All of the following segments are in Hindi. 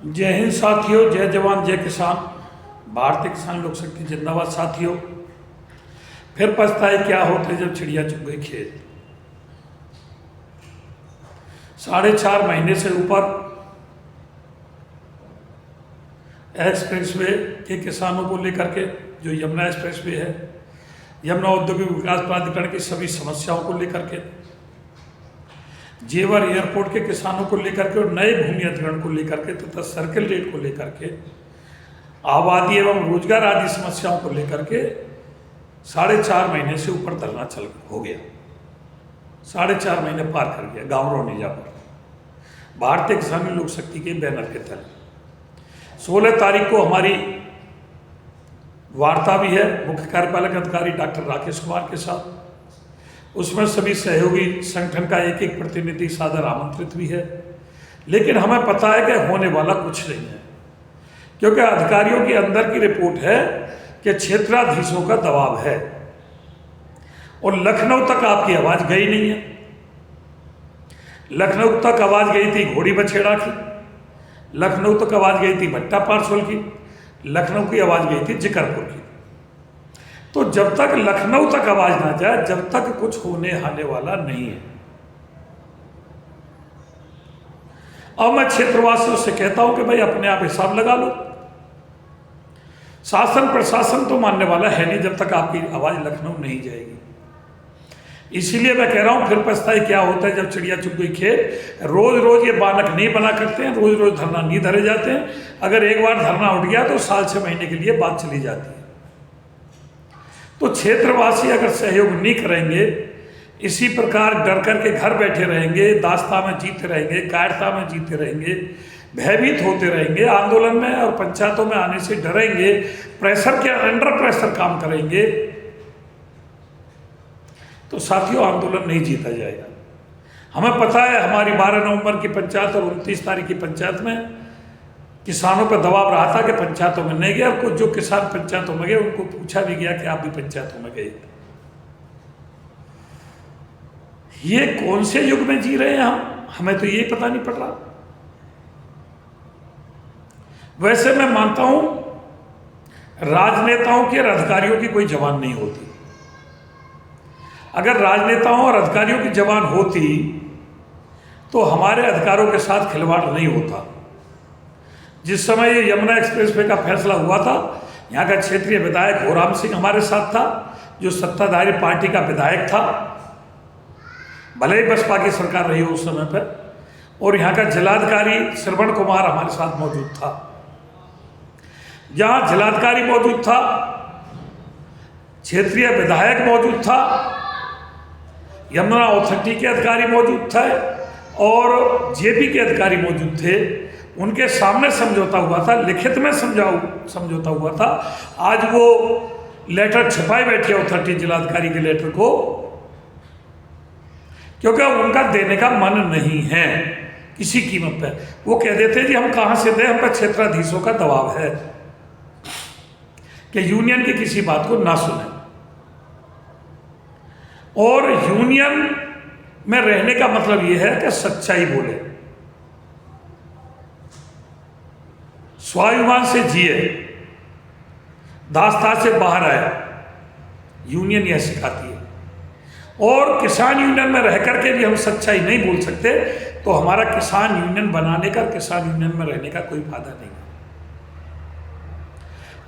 जय हिंद साथियों, जय जवान जय किसान। भारतीय किसान लोक शक्ति जिंदाबाद। साथियों, फिर पछताए क्या होते जब चिड़िया चुग गई खेत। 4.5 महीने से ऊपर एक्सप्रेसवे के किसानों को लेकर के, जो यमुना एक्सप्रेसवे है, यमुना औद्योगिक विकास प्राधिकरण की सभी समस्याओं को लेकर के, जेवर एयरपोर्ट के किसानों को लेकर के और नए भूमि अधिग्रहण को लेकर के तथा सर्किल रेट को लेकर के, आबादी एवं रोजगार आदि समस्याओं को लेकर के 4.5 महीने से ऊपर धरना चल हो गया। 4.5 महीने पार कर गया गाँव रोनीजा पर, भारतीय किसान लोक शक्ति के बैनर के तले। 16 तारीख को हमारी वार्ता भी है मुख्य कार्यपालक अधिकारी डॉक्टर राकेश कुमार के साथ। उसमें सभी सहयोगी संगठन का एक एक प्रतिनिधि सादर आमंत्रित भी है, लेकिन हमें पता है कि होने वाला कुछ नहीं है, क्योंकि अधिकारियों के अंदर की रिपोर्ट है कि क्षेत्राधीशों का दबाव है और लखनऊ तक आपकी आवाज़ गई नहीं है। लखनऊ तक आवाज़ गई थी घोड़ी बछेड़ा की, लखनऊ तक आवाज़ गई थी भट्टा पार्सल की, लखनऊ की आवाज़ गई थी जिकरपुर की। तो जब तक लखनऊ तक आवाज ना जाए, जब तक कुछ होने आने वाला नहीं है। अब मैं क्षेत्रवासियों से कहता हूं कि भाई अपने आप हिसाब लगा लो। शासन प्रशासन तो मानने वाला है नहीं जब तक आपकी आवाज लखनऊ नहीं जाएगी। इसीलिए मैं कह रहा हूं, फिर पछताए क्या होता है जब चिड़िया चुग गई खेत। रोज रोज ये बानक नहीं बना करते हैं, रोज रोज धरना नहीं धरे जाते हैं। अगर एक बार धरना उठ गया तो साल 6 महीने के लिए बात चली जाती है। तो क्षेत्रवासी अगर सहयोग नहीं करेंगे, इसी प्रकार डर करके घर बैठे रहेंगे, दास्ता में जीते रहेंगे, कायरता में जीते रहेंगे, भयभीत होते रहेंगे, आंदोलन में और पंचायतों में आने से डरेंगे, प्रेशर के अंडर प्रेशर काम करेंगे, तो साथियों आंदोलन नहीं जीता जाएगा। हमें पता है हमारी 12 नवंबर की पंचायत और 29 तारीख की पंचायत में किसानों पर दबाव रहा था कि पंचायतों में नहीं गया। कुछ जो किसान पंचायतों में गए उनको पूछा भी गया कि आप भी पंचायतों में गए। ये कौन से युग में जी रहे हैं हम, हमें तो ये पता नहीं पड़ रहा। वैसे मैं मानता हूं राजनेताओं के और अधिकारियों की कोई जबान नहीं होती। अगर राजनेताओं और अधिकारियों की जबान होती तो हमारे अधिकारों के साथ खिलवाड़ नहीं होता। जिस समय ये यमुना एक्सप्रेसवे का फैसला हुआ था, यहाँ का क्षेत्रीय विधायक होराम सिंह हमारे साथ था, जो सत्ताधारी पार्टी का विधायक था, भले ही बसपा की सरकार रही हो उस समय पर, और यहाँ का जिलाधिकारी श्रवण कुमार हमारे साथ मौजूद था। जहाँ जिलाधिकारी मौजूद था, क्षेत्रीय विधायक मौजूद था, यमुना अथॉरिटी के अधिकारी मौजूद थे और जेपी के अधिकारी मौजूद थे। उनके सामने समझौता हुआ था, लिखित में समझौता हुआ था। आज वो लेटर छुपाए बैठे अथॉरिटी जिलाधिकारी के लेटर को, क्योंकि उनका देने का मन नहीं है किसी कीमत पे। वो कह देते जी हम कहाँ से दें, हम पर क्षेत्राधीशों का दबाव है कि यूनियन की किसी बात को ना सुने। और यूनियन में रहने का मतलब यह है कि सच्चाई बोले, स्वाभिमान से जिए, दास्ता से बाहर आए। यूनियन यह सिखाती है। और किसान यूनियन में रह करके भी हम सच्चाई नहीं बोल सकते, तो हमारा किसान यूनियन बनाने का, किसान यूनियन में रहने का कोई फायदा नहीं है।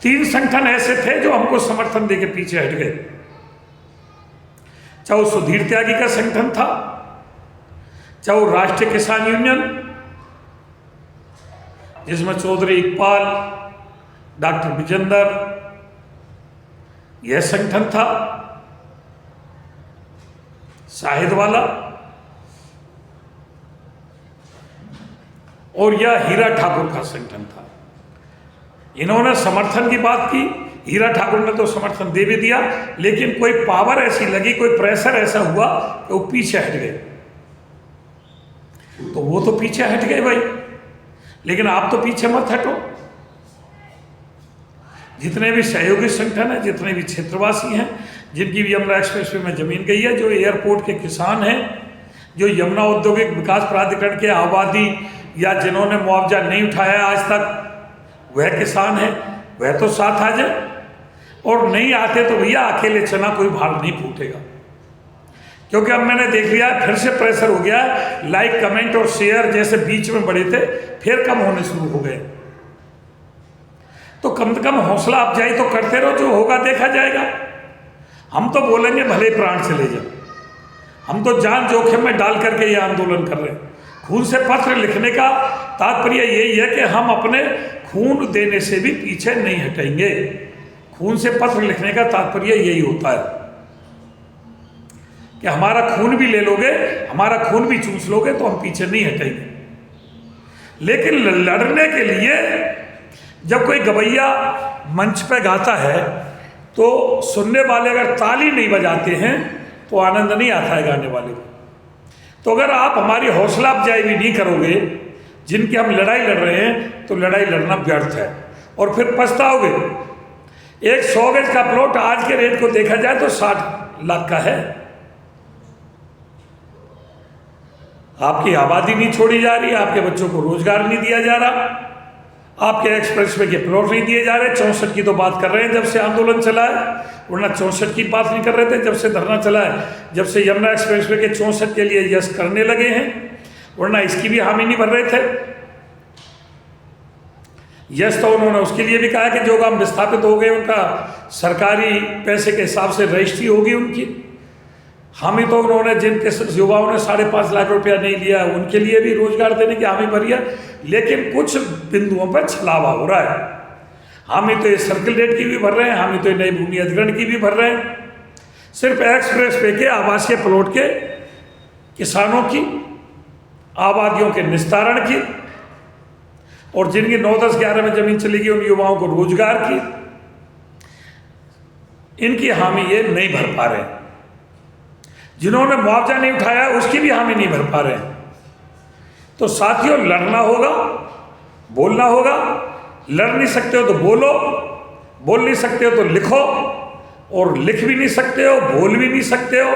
3 संगठन ऐसे थे जो हमको समर्थन देके पीछे हट गए। चाहे वो सुधीर त्यागी का संगठन था, चाहे वो राष्ट्रीय किसान यूनियन जिसमें चौधरी इकबाल, डॉक्टर विजेंदर, यह संगठन था, शाहिद वाला, और यह हीरा ठाकुर का संगठन था। इन्होंने समर्थन की बात की, हीरा ठाकुर ने तो समर्थन दे भी दिया, लेकिन कोई पावर ऐसी लगी, कोई प्रेशर ऐसा हुआ कि वो पीछे हट गए। तो वो तो पीछे हट गए भाई, लेकिन आप तो पीछे मत हटो। जितने भी सहयोगी संगठन हैं, जितने भी क्षेत्रवासी हैं, जिनकी भी यमुना एक्सप्रेसवे में जमीन गई है, जो एयरपोर्ट के किसान हैं, जो यमुना औद्योगिक विकास प्राधिकरण के आबादी या जिन्होंने मुआवजा नहीं उठाया आज तक, वह किसान है, वह तो साथ आ जाए, और नहीं आते तो भैया अकेले चना कोई भार नहीं फूटेगा। क्योंकि अब मैंने देख लिया फिर से प्रेशर हो गया, लाइक कमेंट और शेयर जैसे बीच में बढ़े थे फिर कम होने शुरू हो गए। तो कम से कम हौसला अफजाई तो करते रहो, जो होगा देखा जाएगा। हम तो बोलेंगे भले प्राण चले जाए, हम तो जान जोखिम में डाल करके ये आंदोलन कर रहे हैं। खून से पत्र लिखने का तात्पर्य यही है कि हम अपने खून देने से भी पीछे नहीं हटेंगे। खून से पत्र लिखने का तात्पर्य यही होता है कि हमारा खून भी ले लोगे, हमारा खून भी चूस लोगे तो हम पीछे नहीं हटेंगे। लेकिन लड़ने के लिए जब कोई गवैया मंच पे गाता है तो सुनने वाले अगर ताली नहीं बजाते हैं तो आनंद नहीं आता है गाने वाले को। तो अगर आप हमारी हौसला अफजाई भी नहीं करोगे, जिनकी हम लड़ाई लड़ रहे हैं, तो लड़ाई लड़ना व्यर्थ है और फिर पछताओगे। एक 100 गज का प्लॉट आज के रेट को देखा जाए तो 60 लाख का है। आपकी आबादी नहीं छोड़ी जा रही, आपके बच्चों को रोजगार नहीं दिया जा रहा, आपके एक्सप्रेसवे के प्लॉट नहीं दिए जा रहे। 64 की तो बात कर रहे हैं जब से आंदोलन चला है, वरना 64 की बात नहीं कर रहे थे जब से धरना चला है। जब से यमुना एक्सप्रेसवे के 64 के लिए यस करने लगे हैं, वरना इसकी भी हामी नहीं भर रहे थे। यस तो उन्होंने उसके लिए भी कहा कि जो काम विस्थापित हो गए उनका सरकारी पैसे के हिसाब से रजिस्ट्री होगी उनकी। हामी तो उन्होंने जिनके युवाओं ने 5.5 लाख रुपया नहीं लिया उनके लिए भी रोजगार देने की हामी भरी है। लेकिन कुछ बिंदुओं पर छलावा हो रहा है। हामी तो ये सर्किल रेट की भी भर रहे हैं, हामी तो ये नई भूमि अधिग्रहण की भी भर रहे हैं। सिर्फ एक्सप्रेस वे के आवासीय प्लॉट के किसानों की, आबादियों के निस्तारण की, और जिनकी 9, 10, 11 में जमीन चलेगी उन युवाओं को रोजगार की, इनकी हामी ये नहीं भर पा रहे हैं। जिन्होंने मुआवजा नहीं उठाया उसकी भी हामी नहीं भर पा रहे हैं। तो साथियों, लड़ना होगा, बोलना होगा। लड़ नहीं सकते हो तो बोलो, बोल नहीं सकते हो तो लिखो, और लिख भी नहीं सकते हो, बोल भी नहीं सकते हो,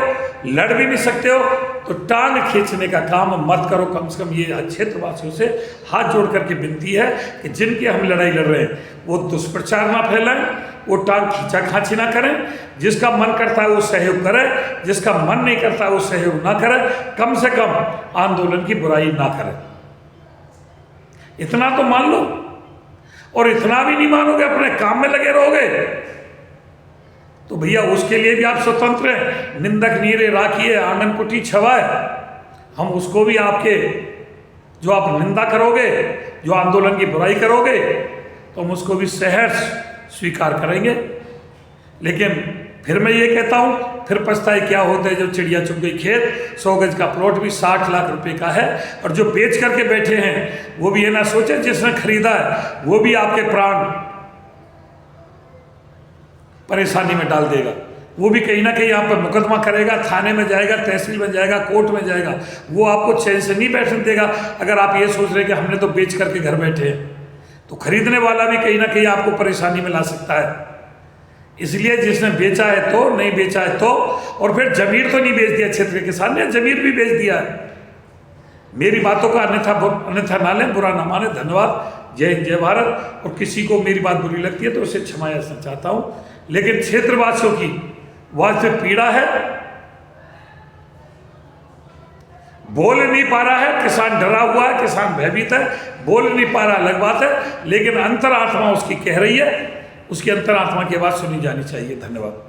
लड़ भी नहीं सकते हो तो टांग खींचने का काम मत करो। कम से कम ये क्षेत्रवासियों से हाथ जोड़ करके विनती है कि जिनकी हम लड़ाई लड़ रहे हैं वो दुष्प्रचार ना फैलाएं, वो टांग खींचा खांची ना करें। जिसका मन करता है वो सहयोग करे, जिसका मन नहीं करता वो सहयोग ना करे। कम से कम आंदोलन की बुराई ना करें, इतना तो मान लो। और इतना भी नहीं मानोगे, अपने काम में लगे रहोगे, तो भैया उसके लिए भी आप स्वतंत्र हैं। निंदक नीरे राखिए आंगन कुटी छवाए, हम उसको भी आपके जो आप निंदा करोगे, जो आंदोलन की बुराई करोगे, तो हम उसको भी सहर्ष स्वीकार करेंगे। लेकिन फिर मैं ये कहता हूँ, फिर पछताए क्या होता है जब चिड़िया चुग गई खेत। 100 गज का प्लॉट भी 60 लाख रुपए का है, और जो बेच करके बैठे हैं वो भी ये ना सोचे जिसने खरीदा है वो भी आपके प्राण परेशानी में डाल देगा। वो भी कहीं ना कहीं आप पर मुकदमा करेगा, थाने में जाएगा, तहसील में जाएगा, कोर्ट में जाएगा। वो आपको चैन से नहीं बैठने देगा। अगर आप ये सोच रहे कि हमने तो बेच करके घर बैठे हैं, तो खरीदने वाला भी कहीं ना कहीं आपको परेशानी में ला सकता है। इसलिए जिसने बेचा है तो, नहीं बेचा है तो, और फिर जमीर तो नहीं बेच दिया क्षेत्र के किसान ने, जमीर भी बेच दिया है। मेरी बातों का अन्यथा ना लें, बुरा ना माने। धन्यवाद। जय हिंद, जय भारत। और किसी को मेरी बात बुरी लगती है तो उसे क्षमा याचना चाहता हूँ। लेकिन क्षेत्रवासियों की वास्तविक पीड़ा है, बोल नहीं पा रहा है किसान, डरा हुआ है किसान, भयभीत है, बोल नहीं पा रहा अलग बात है, लेकिन अंतरात्मा उसकी कह रही है, उसकी अंतरात्मा की आवाज़ सुनी जानी चाहिए। धन्यवाद।